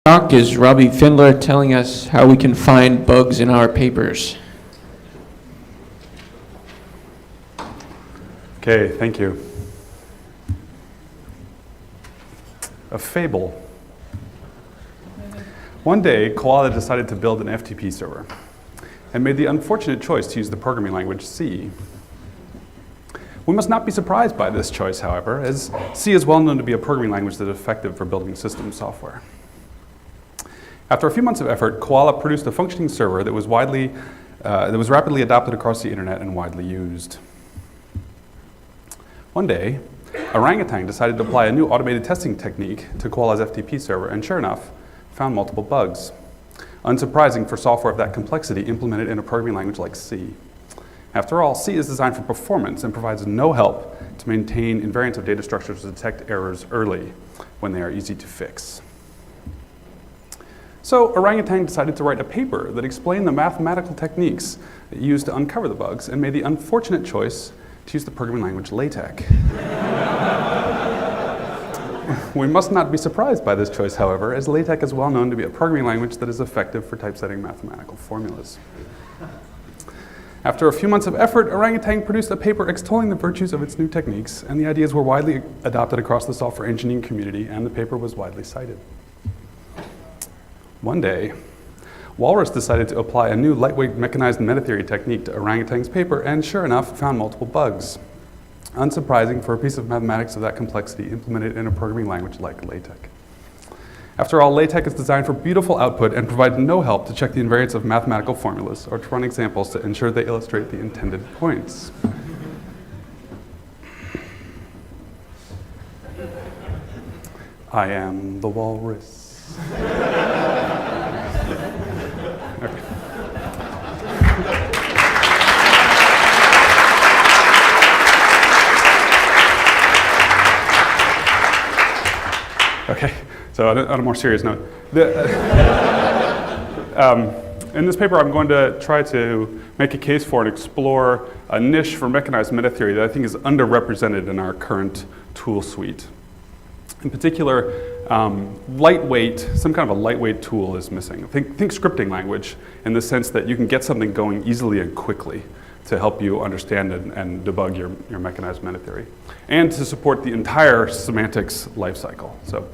talk is Robbie Findler telling us how we can find bugs in our papers. Okay, thank you. A fable. One day, Koala decided to build an FTP server and made the unfortunate choice to use the programming language C. We must not be surprised by this choice, however, as C is well known to be a programming language that is effective for building system software. After a few months of effort, Koala produced a functioning server that was rapidly adopted across the internet and widely used. One day, Orangutan decided to apply a new automated testing technique to Koala's FTP server, and sure enough, found multiple bugs. Unsurprising for software of that complexity implemented in a programming language like C. After all, C is designed for performance and provides no help to maintain invariance of data structures to detect errors early when they are easy to fix. So Orangutan decided to write a paper that explained the mathematical techniques used to uncover the bugs and made the unfortunate choice to use the programming language LaTeX. We must not be surprised by this choice, however, as LaTeX is well known to be a programming language that is effective for typesetting mathematical formulas. After a few months of effort, Orangutan produced a paper extolling the virtues of its new techniques, and the ideas were widely adopted across the software engineering community, and the paper was widely cited. One day, Walrus decided to apply a new lightweight mechanized meta-theory technique to Orangutan's paper, and sure enough, found multiple bugs. Unsurprising for a piece of mathematics of that complexity implemented in a programming language like LaTeX. After all, LaTeX is designed for beautiful output and provides no help to check the invariance of mathematical formulas or to run examples to ensure they illustrate the intended points. I am the walrus. Okay. Okay, so on a more serious note, in this paper I'm going to try to make a case for and explore a niche for mechanized meta-theory that I think is underrepresented in our current tool suite. In particular, some kind of a lightweight tool is missing. Think scripting language in the sense that you can get something going easily and quickly to help you understand and debug your mechanized meta-theory, and to support the entire semantics lifecycle. So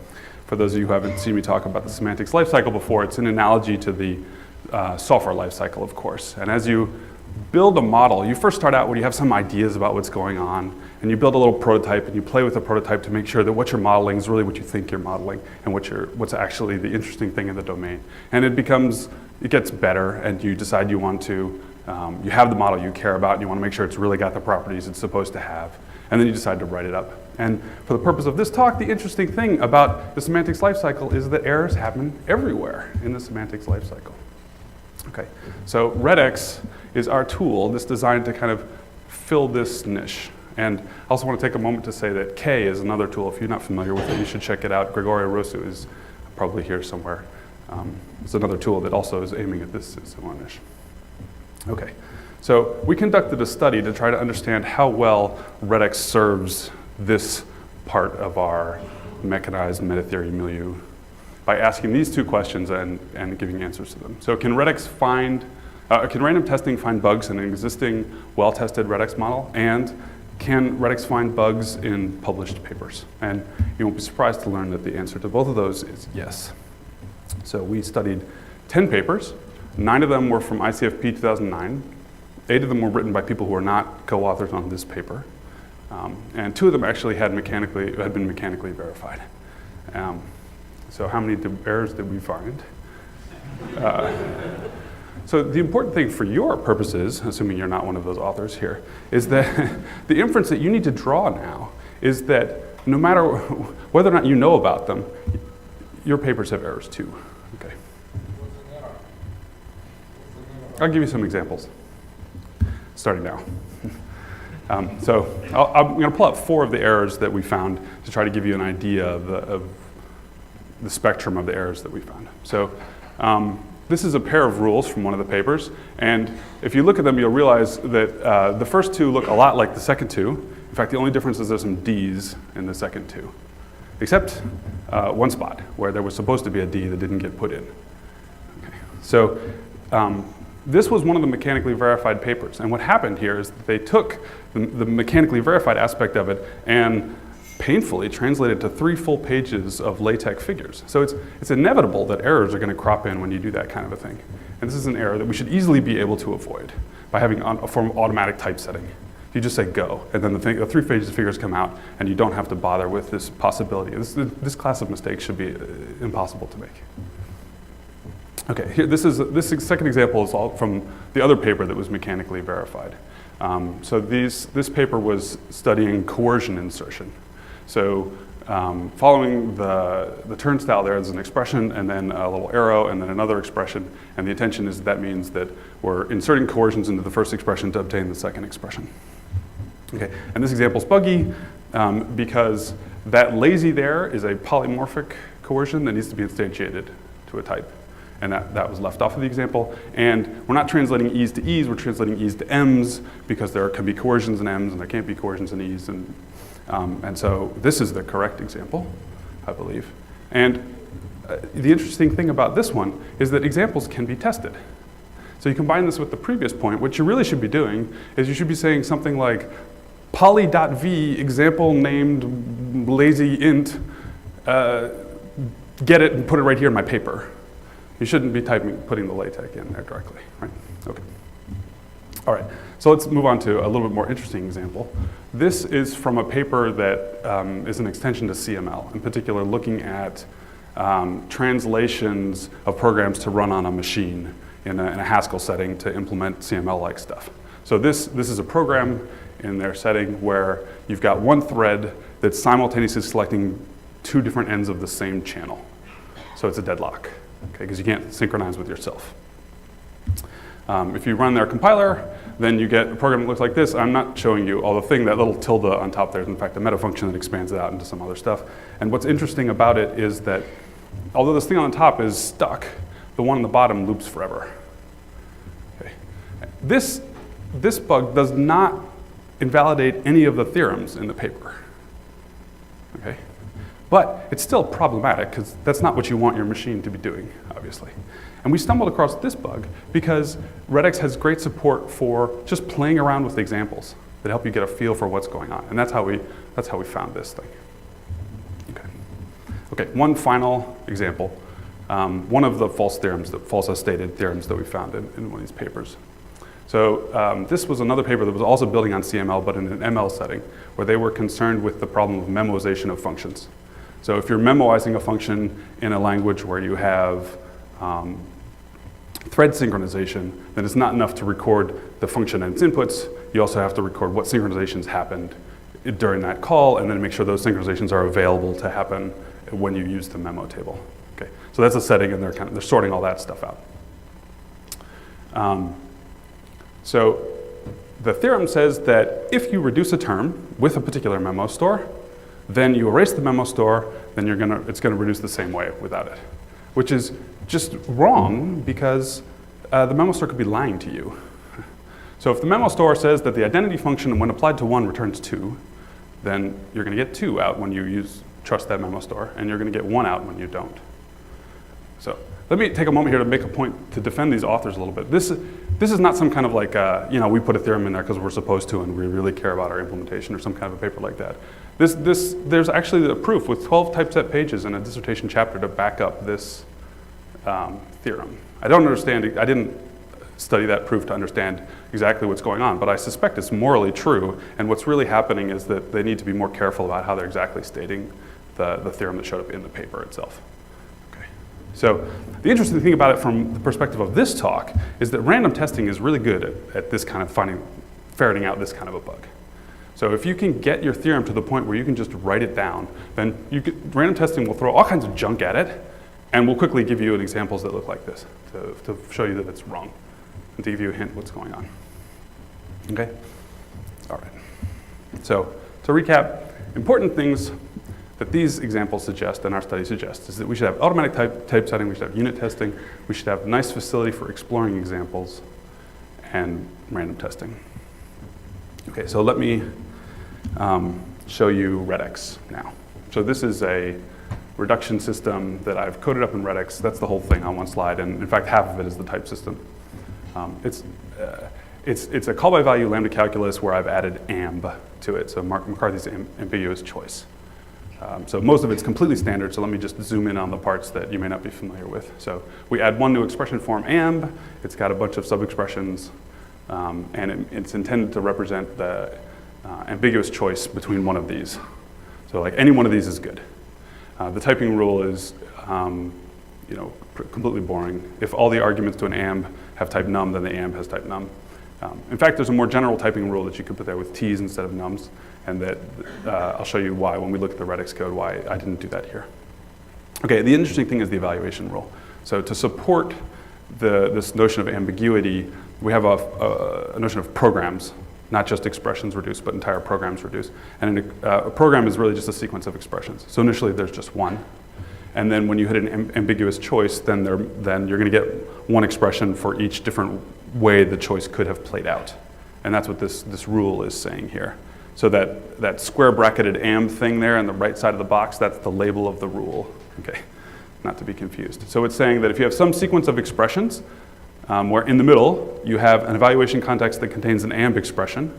for those of you who haven't seen me talk about the semantics lifecycle before, it's an analogy to the software lifecycle, of course. And as you build a model, you first start out when you have some ideas about what's going on, and you build a little prototype, and you play with the prototype to make sure that what you're modeling is really what you think you're modeling, and what's actually the interesting thing in the domain. And it gets better, and you decide you want to, you have the model you care about, and you want to make sure it's really got the properties it's supposed to have, and then you decide to write it up. And for the purpose of this talk, the interesting thing about the semantics lifecycle is that errors happen everywhere in the semantics lifecycle. Okay, so Redex is our tool that's designed to kind of fill this niche. And I also want to take a moment to say that K is another tool. If you're not familiar with it, you should check it out. Gregorio Rosu is probably here somewhere. It's another tool that also is aiming at this similar niche. Okay, so we conducted a study to try to understand how well Redex serves this part of our mechanized meta-theory milieu by asking these two questions and giving answers to them. So can random testing find bugs in an existing well-tested Redex model? And can Redex find bugs in published papers? And you won't be surprised to learn that the answer to both of those is yes. So we studied 10 papers. 9 of them were from ICFP 2009. 8 of them were written by people who are not co-authors on this paper. And 2 of them actually had been mechanically verified. So how many errors did we find? So the important thing for your purposes, assuming you're not one of those authors here, is that the inference that you need to draw now is that no matter whether or not you know about them, your papers have errors too. Okay. I'll give you some examples, starting now. So I'm going to pull out 4 of the errors that we found to try to give you an idea of the spectrum of the errors that we found. So this is a pair of rules from one of the papers, and if you look at them, you'll realize that the first 2 look a lot like the second 2. In fact, the only difference is there's some D's in the second 2. except one spot where there was supposed to be a D that didn't get put in. Okay. So this was one of the mechanically verified papers. And what happened here is that they took the mechanically verified aspect of it and painfully translated to 3 full pages of LaTeX figures. So it's inevitable that errors are going to crop in when you do that kind of a thing. And this is an error that we should easily be able to avoid by having a form of automatic typesetting. You just say go, and then the 3 pages of figures come out, and you don't have to bother with this possibility. This class of mistakes should be impossible to make. Okay, here, this second example is all from the other paper that was mechanically verified. So this paper was studying coercion insertion. So following the turnstile there's an expression and then a little arrow and then another expression. And the intention is that means that we're inserting coercions into the first expression to obtain the second expression. Okay, and this example is buggy because that lazy there is a polymorphic coercion that needs to be instantiated to a type. And that was left off of the example. And we're not translating E's to E's, we're translating E's to M's because there can be coercions in M's and there can't be coercions in E's. And so this is the correct example, I believe. And the interesting thing about this one is that examples can be tested. So you combine this with the previous point, what you really should be doing is you should be saying something like poly.v example named lazy int, get it and put it right here in my paper. You shouldn't be putting the LaTeX in there directly, right? Okay. All right, so let's move on to a little bit more interesting example. This is from a paper that is an extension to CML, in particular looking at translations of programs to run on a machine in a Haskell setting to implement CML-like stuff. So this is a program in their setting where you've got one thread that's simultaneously selecting 2 different ends of the same channel. So it's a deadlock, okay, because you can't synchronize with yourself. If you run their compiler, then you get a program that looks like this. I'm not showing you all the thing, that little tilde on top there is in fact a meta function that expands it out into some other stuff. And what's interesting about it is that although this thing on top is stuck, the one on the bottom loops forever. Okay. This bug does not invalidate any of the theorems in the paper. Okay. But it's still problematic because that's not what you want your machine to be doing, obviously. And we stumbled across this bug because Redex has great support for just playing around with examples that help you get a feel for what's going on. And that's how we found this thing. Okay, one final example. One of the false stated theorems that we found in one of these papers. So this was another paper that was also building on CML, but in an ML setting, where they were concerned with the problem of memoization of functions. So if you're memoizing a function in a language where you have thread synchronization, then it's not enough to record the function and its inputs. You also have to record what synchronizations happened during that call, and then make sure those synchronizations are available to happen when you use the memo table. Okay, so that's a setting, and they're sorting all that stuff out. So the theorem says that if you reduce a term with a particular memo store, then you erase the memo store, then it's gonna reduce the same way without it, which is just wrong because the memo store could be lying to you. So if the memo store says that the identity function when applied to 1 returns 2, then you're gonna get 2 out when you trust that memo store, and you're gonna get 1 out when you don't. So let me take a moment here to make a point to defend these authors a little bit. This is not some kind of like, we put a theorem in there because we're supposed to and we really care about our implementation or some kind of a paper like that. There's actually a proof with 12 typeset pages and a dissertation chapter to back up this theorem. I don't understand, I didn't study that proof to understand exactly what's going on, but I suspect it's morally true, and what's really happening is that they need to be more careful about how they're exactly stating the theorem that showed up in the paper itself. Okay. So the interesting thing about it from the perspective of this talk is that random testing is really good at this kind of ferreting out this kind of a bug. So if you can get your theorem to the point where you can just write it down, then random testing will throw all kinds of junk at it, and we'll quickly give you examples that look like this to show you that it's wrong and to give you a hint what's going on. Okay? All right. So to recap, important things that these examples suggest and our study suggests is that we should have automatic typesetting, we should have unit testing, we should have a nice facility for exploring examples, and random testing. Okay, so let me show you Redex now, So this is a reduction system that I've coded up in Redex. That's the whole thing on one slide, and in fact, half of it is the type system. It's a call by value lambda calculus where I've added amb to it, so McCarthy's ambiguous choice. So most of it's completely standard, so let me just zoom in on the parts that you may not be familiar with. So we add one new expression form, amb. It's got a bunch of sub-expressions, and it's intended to represent the ambiguous choice between one of these. So like any one of these is good. The typing rule is completely boring. If all the arguments to an amb have type num, then the amb has type num. In fact, there's a more general typing rule that you could put there with t's instead of nums, and that I'll show you why when we look at the Redex code, why I didn't do that here. Okay, the interesting thing is the evaluation rule. So to support this notion of ambiguity, we have a notion of programs, not just expressions reduced, but entire programs reduced. And a program is really just a sequence of expressions. So initially there's just one. And then when you hit an ambiguous choice, then you're going to get one expression for each different way the choice could have played out. And that's what this rule is saying here. So that square bracketed amb thing there on the right side of the box, that's the label of the rule. Okay, not to be confused. So it's saying that if you have some sequence of expressions where in the middle you have an evaluation context that contains an amb expression.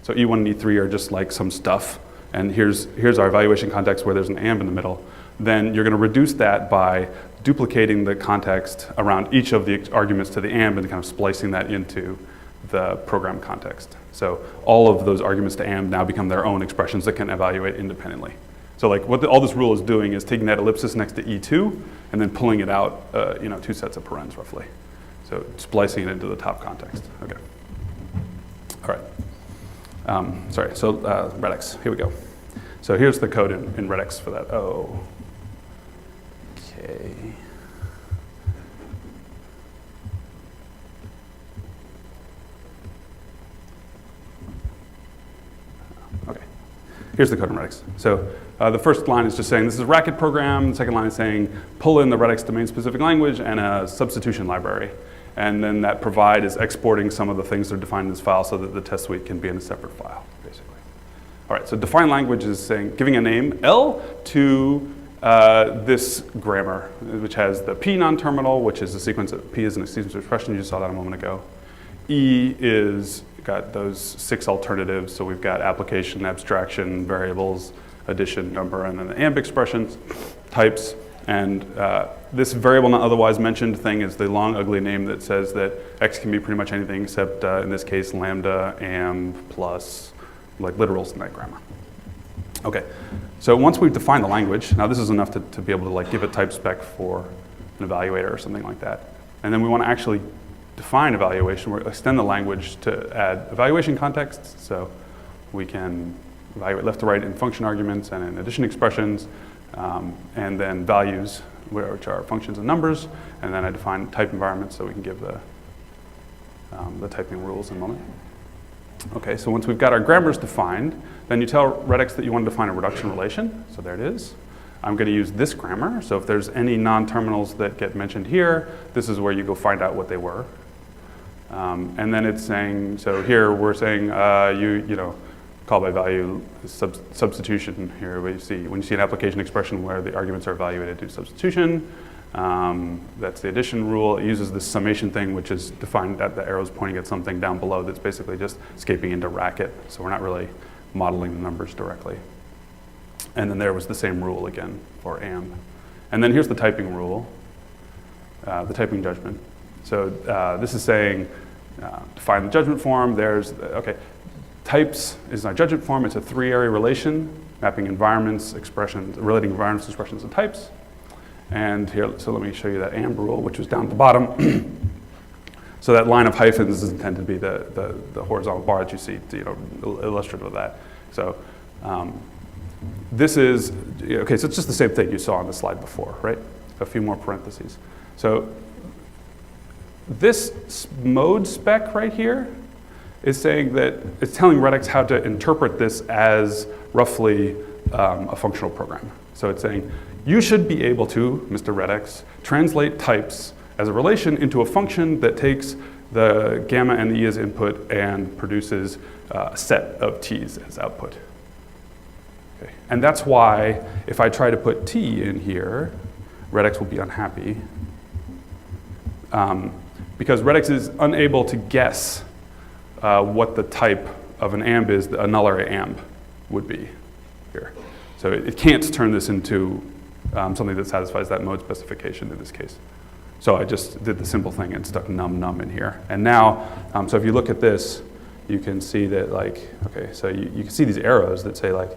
So E1 and E3 are just like some stuff. And here's our evaluation context where there's an amb in the middle. Then you're going to reduce that by duplicating the context around each of the arguments to the amb and kind of splicing that into the program context. So all of those arguments to amb now become their own expressions that can evaluate independently. So like what all this rule is doing is taking that ellipsis next to E2 and then pulling it out, 2 sets of parens roughly. So splicing it into the top context. Okay. All right. So Redex, here we go. So here's the code in Redex for that. Oh. Okay. Okay. Here's the code in Redex. So the first line is just saying this is a Racket program. The second line is saying pull in the Redex domain-specific language and a substitution library. And then that provide is exporting some of the things that are defined in this file so that the test suite can be in a separate file, basically. All right, so define language is saying, giving a name, L, to this grammar, which has the P non-terminal, which is a sequence of, P is a sequence of expressions, you saw that a moment ago. E is got those 6 alternatives, so we've got application, abstraction, variables, addition, number, and then the amb expressions, types, and this variable not otherwise mentioned thing is the long ugly name that says that X can be pretty much anything except, in this case, lambda, amb, plus, like literals in that grammar. Okay, so once we've defined the language, now this is enough to be able to like give a type spec for an evaluator or something like that. And then we want to actually define evaluation, we extend the language to add evaluation contexts, so we can evaluate left to right in function arguments and in addition expressions, and then values, which are functions and numbers, and then I define type environments so we can give the typing rules in a moment. Okay, so once we've got our grammars defined, then you tell Redex that you want to define a reduction relation, so there it is. I'm going to use this grammar, so if there's any non-terminals that get mentioned here, this is where you go find out what they were. And then it's saying, so here we're saying call by value substitution here. When you see an application expression where the arguments are evaluated, do substitution. That's the addition rule. It uses this summation thing, which is defined at the arrows pointing at something down below that's basically just escaping into Racket. So we're not really modeling the numbers directly. And then there was the same rule again for amb. And then here's the typing rule, the typing judgment. So this is saying define the judgment form. Okay. Types is our judgment form. It's a 3-area relation, mapping environments, expressions, relating environments, expressions, and types. And here, so let me show you that amb rule, which was down at the bottom. So that line of hyphens is intended to be the horizontal bar that you see, illustrative of that. So this is, okay, so it's just the same thing you saw on the slide before, right? A few more parentheses. So this mode spec right here is saying that it's telling Redex how to interpret this as roughly a functional program. So it's saying, you should be able to, Mr. Redex, translate types as a relation into a function that takes the gamma and the e as input and produces a set of t's as output. Okay. And that's why if I try to put T in here, Redex will be unhappy. Because Redex is unable to guess what the type of an amb is, a null array amb would be here. So it can't turn this into something that satisfies that mode specification in this case. So I just did the simple thing and stuck num in here. And now, so if you look at this, you can see that like, okay, so you can see these arrows that say like,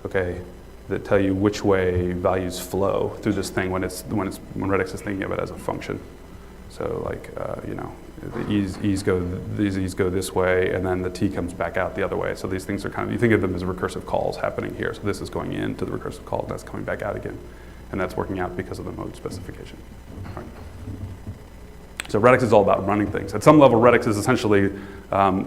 okay, that tell you which way values flow through this thing when Redex is thinking of it as a function. So like, you know, the these E's go this way, and then the T comes back out the other way. So these things are kind of, you think of them as recursive calls happening here. So this is going into the recursive call, and that's coming back out again. And that's working out because of the mode specification. All right. So Redex is all about running things. At some level, Redex is essentially,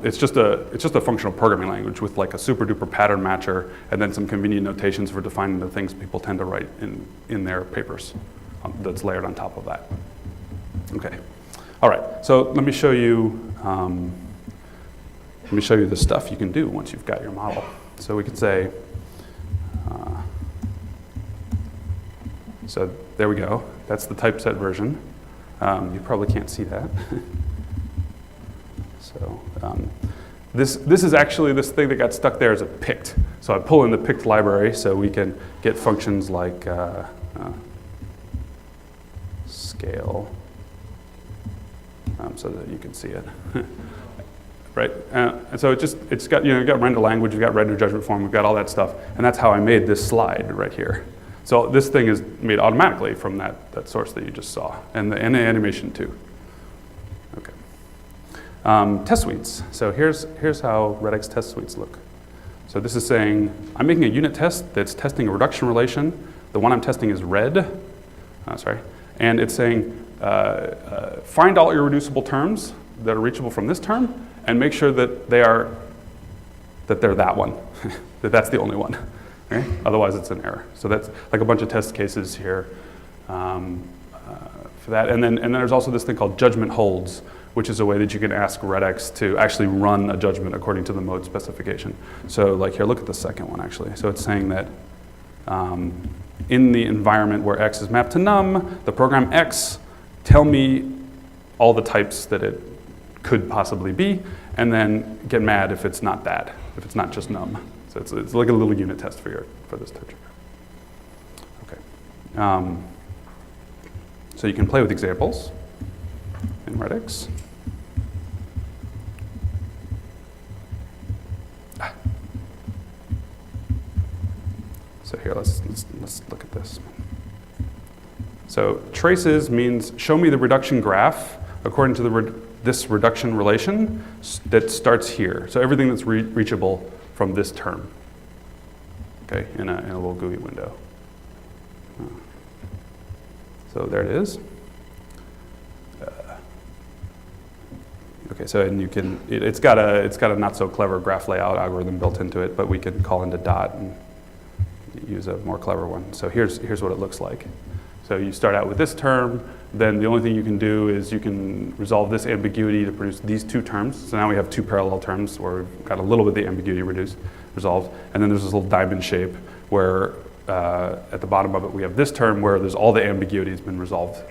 it's just a functional programming language with like a super duper pattern matcher and then some convenient notations for defining the things people tend to write in their papers that's layered on top of that. Okay. All right. So let me show you the stuff you can do once you've got your model. So we could say, so there we go. That's the typeset version. You probably can't see that. So this is actually, this thing that got stuck there is a pict. So I pull in the pict library so we can get functions like scale, so that you can see it. Right? And so it's got, you know, you've got render language, you've got render judgment form, we've got all that stuff, and that's how I made this slide right here. So this thing is made automatically from that source that you just saw, and the animation too. Okay. Test suites. So here's how Redex test suites look. So this is saying, I'm making a unit test that's testing a reduction relation. The one I'm testing is red, and it's saying, find all irreducible terms that are reachable from this term, and make sure that they're that one, that's the only one. Okay? Otherwise, it's an error. So that's like a bunch of test cases here for that. And then there's also this thing called judgment holds, which is a way that you can ask Redex to actually run a judgment according to the mode specification. So like here, look at the second one actually. So it's saying that in the environment where X is mapped to num, the program X, tell me all the types that it could possibly be, and then get mad if it's not that, if it's not just num. So it's like a little unit test for this type trigger. Okay. So you can play with examples in Redex. So here, let's look at this. So traces means show me the reduction graph according to this reduction relation that starts here. So everything that's reachable from this term, okay, in a little GUI window. So there it is. Okay, so and you can, it's got a not so clever graph layout algorithm built into it, but we can call into dot and use a more clever one. So here's what it looks like. So you start out with this term, then the only thing you can do is you can resolve this ambiguity to produce these two terms. So now we have two parallel terms where we've got a little bit of the ambiguity resolved. And then there's this little diamond shape where at the bottom of it we have this term where there's all the ambiguity has been resolved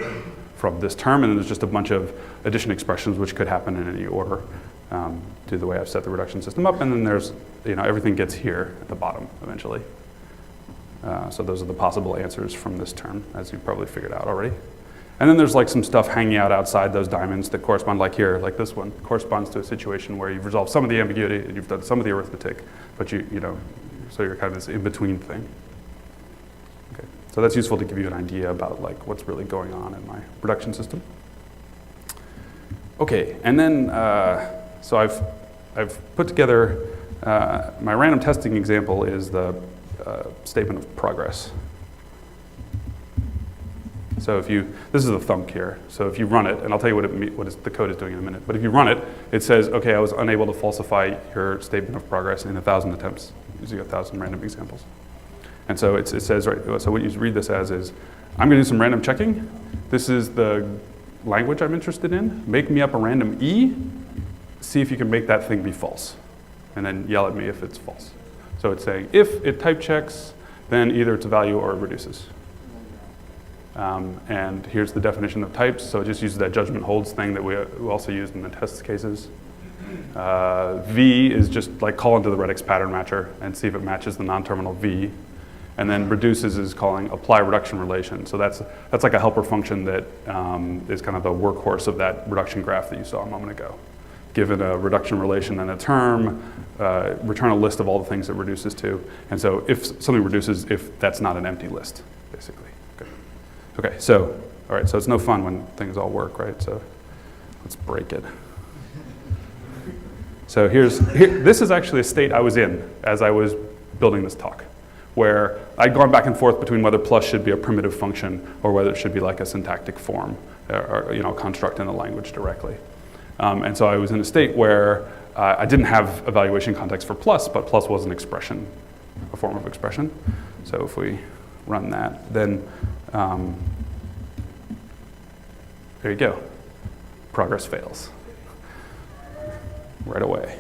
from this term, and then there's just a bunch of addition expressions which could happen in any order due to the way I've set the reduction system up. And then there's, you know, everything gets here at the bottom eventually. So those are the possible answers from this term, as you've probably figured out already. And then there's like some stuff hanging out outside those diamonds that correspond, like here, like this one, corresponds to a situation where you've resolved some of the ambiguity and you've done some of the arithmetic, but you know, so you're kind of this in-between thing. Okay, so that's useful to give you an idea about like what's really going on in my production system. Okay, and then so I've put together my random testing example is the statement of progress. So if you, this is a thump here. So if you run it, and I'll tell you what the code is doing in a minute, but if you run it, it says, okay, I was unable to falsify your statement of progress in 1,000 attempts, using 1,000 random examples. And so it says, right, so what you read this as is, I'm gonna do some random checking. This is the language I'm interested in. Make me up a random E, see if you can make that thing be false, and then yell at me if it's false. So it's saying, if it type checks then either it's a value or it reduces. And here's the definition of types. So it just uses that judgment holds thing that we also used in the test cases. V is just like call into the Redex pattern matcher and see if it matches the non-terminal V. And then reduces is calling apply reduction relation. So that's like a helper function that is kind of the workhorse of that reduction graph that you saw a moment ago. Given a reduction relation and a term, return a list of all the things it reduces to. And so if something reduces, if that's not an empty list, basically. Okay, so, all right, so it's no fun when things all work, right? So let's break it. So this is actually a state I was in as I was building this talk, where I'd gone back and forth between whether plus should be a primitive function or whether it should be like a syntactic form or construct in the language directly. And so I was in a state where I didn't have evaluation context for plus, but plus was an expression, a form of expression. So if we run that, then there you go. Progress fails right away.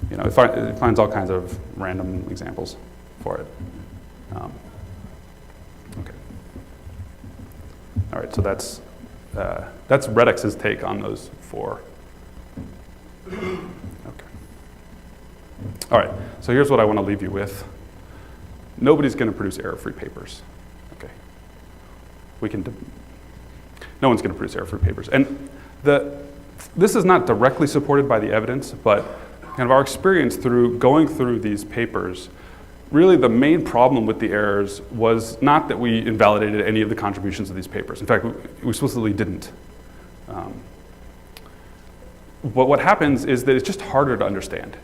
It finds all kinds of random examples for it. Okay. All right, so that's Redex's take on those four. Okay. All right, so here's what I want to leave you with. Nobody's going to produce error-free papers. Okay. No one's going to produce error-free papers. And this is not directly supported by the evidence, but kind of our experience through going through these papers, really the main problem with the errors was not that we invalidated any of the contributions of these papers. In fact, we explicitly didn't. But what happens is that it's just harder to understand.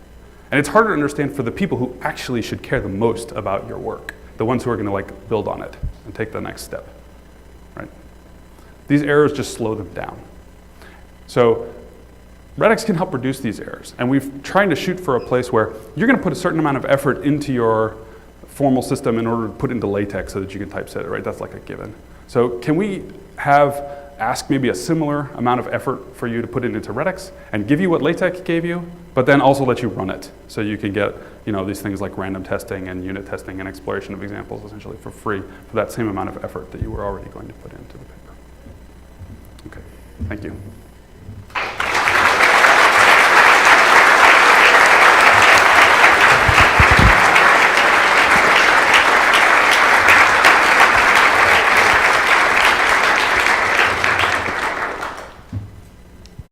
And it's harder to understand for the people who actually should care the most about your work, the ones who are going to build on it and take the next step, right? These errors just slow them down. So Redex can help reduce these errors. And we've tried to shoot for a place where you're going to put a certain amount of effort into your formal system in order to put into LaTeX so that you can typeset it, right? That's like a given. So can we ask maybe a similar amount of effort for you to put it into Redex and give you what LaTeX gave you, but then also let you run it so you can get these things like random testing and unit testing and exploration of examples essentially for free for that same amount of effort that you were already going to put into the paper. Okay, thank you.